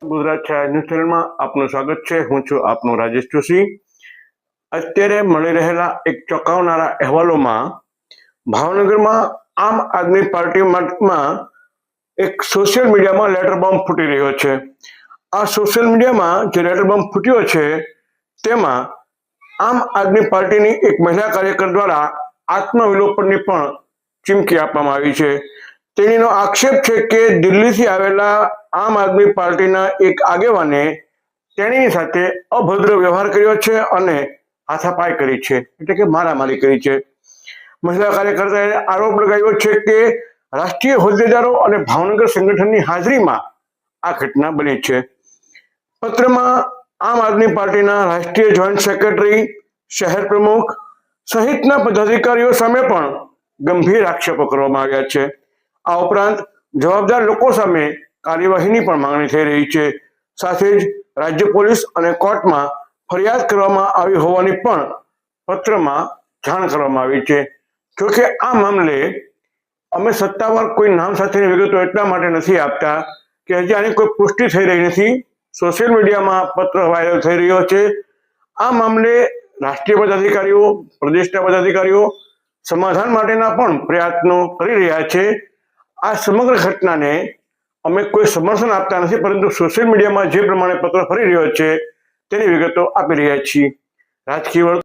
ગુજરાત છાયા news ચેનલમાં આપનું સ્વાગત છે। હું છું આપનો રાજેશ જોશી। અત્યારે મળી રહેલા એક ચોંકાવનારા અહેવાલોમાં ભાવનગરમાં આમ આદમી પાર્ટીમાં એક સોશિયલ મીડિયામાં લેટર બોમ્બ ફૂટી રહ્યો છે। આ સોશિયલ મીડિયામાં જે લેટર બોમ્બ ફૂટ્યો છે તેમાં આમ આદમી પાર્ટીની એક મહિલા કાર્યકર દ્વારા આત્મવિલોપનની પણ ચીમકી આપવામાં આવી છે। તેણીનો આક્ષેપ છે કે દિલ્હીથી આવેલા આમ આદમી પાર્ટીના એક આગેવાને તેણીની સાથે અભદ્ર વ્યવહાર કર્યો છે અને હાથાપાઈ કરી છે, એટલે કે મારામારી કરી છે। મહિલા કાર્યકર્તાએ આરોપ લગાવ્યો છે કે રાષ્ટ્રીય હોદ્દેદારો અને ભાવનગર સંગઠનની હાજરીમાં આ ઘટના બની છે। પત્રમાં આમ આદમી પાર્ટીના રાષ્ટ્રીય જોઈન્ટ સેક્રેટરી, શહેર પ્રમુખ સહિતના પદાધિકારીઓ સામે પણ ગંભીર આક્ષેપો કરવામાં આવ્યા છે। આ ઉપરાંત જવાબદાર લોકો સામે કાર્યવાહીની પણ માંગણી થઈ રહી છે। સાથે જ રાજ્ય પોલીસ અને કોર્ટમાં ફરિયાદ કરવામાં આવી હોવાની પણ પત્રમાં જાણ કરવામાં આવી છે। જોકે આ મામલે અમે સત્તાવાર કોઈ નામ સાથેની વિગતો એટલા માટે નથી આપતા કે હજી આની કોઈ પુષ્ટિ થઈ રહી નથી। સોશિયલ મીડિયામાં પત્ર વાયરલ થઈ રહ્યો છે। આ મામલે રાષ્ટ્રીય પદાધિકારીઓ, પ્રદેશના પદાધિકારીઓ સમાધાન માટેના પણ પ્રયત્નો કરી રહ્યા છે। આ સમગ્ર ઘટનાને અમે કોઈ સમર્થન આપતા નથી, પરંતુ સોશિયલ મીડિયામાં જે પ્રમાણે પત્ર ફરી રહ્યો છે તેની વિગતો આપી રહ્યા છીએ। રાજકીય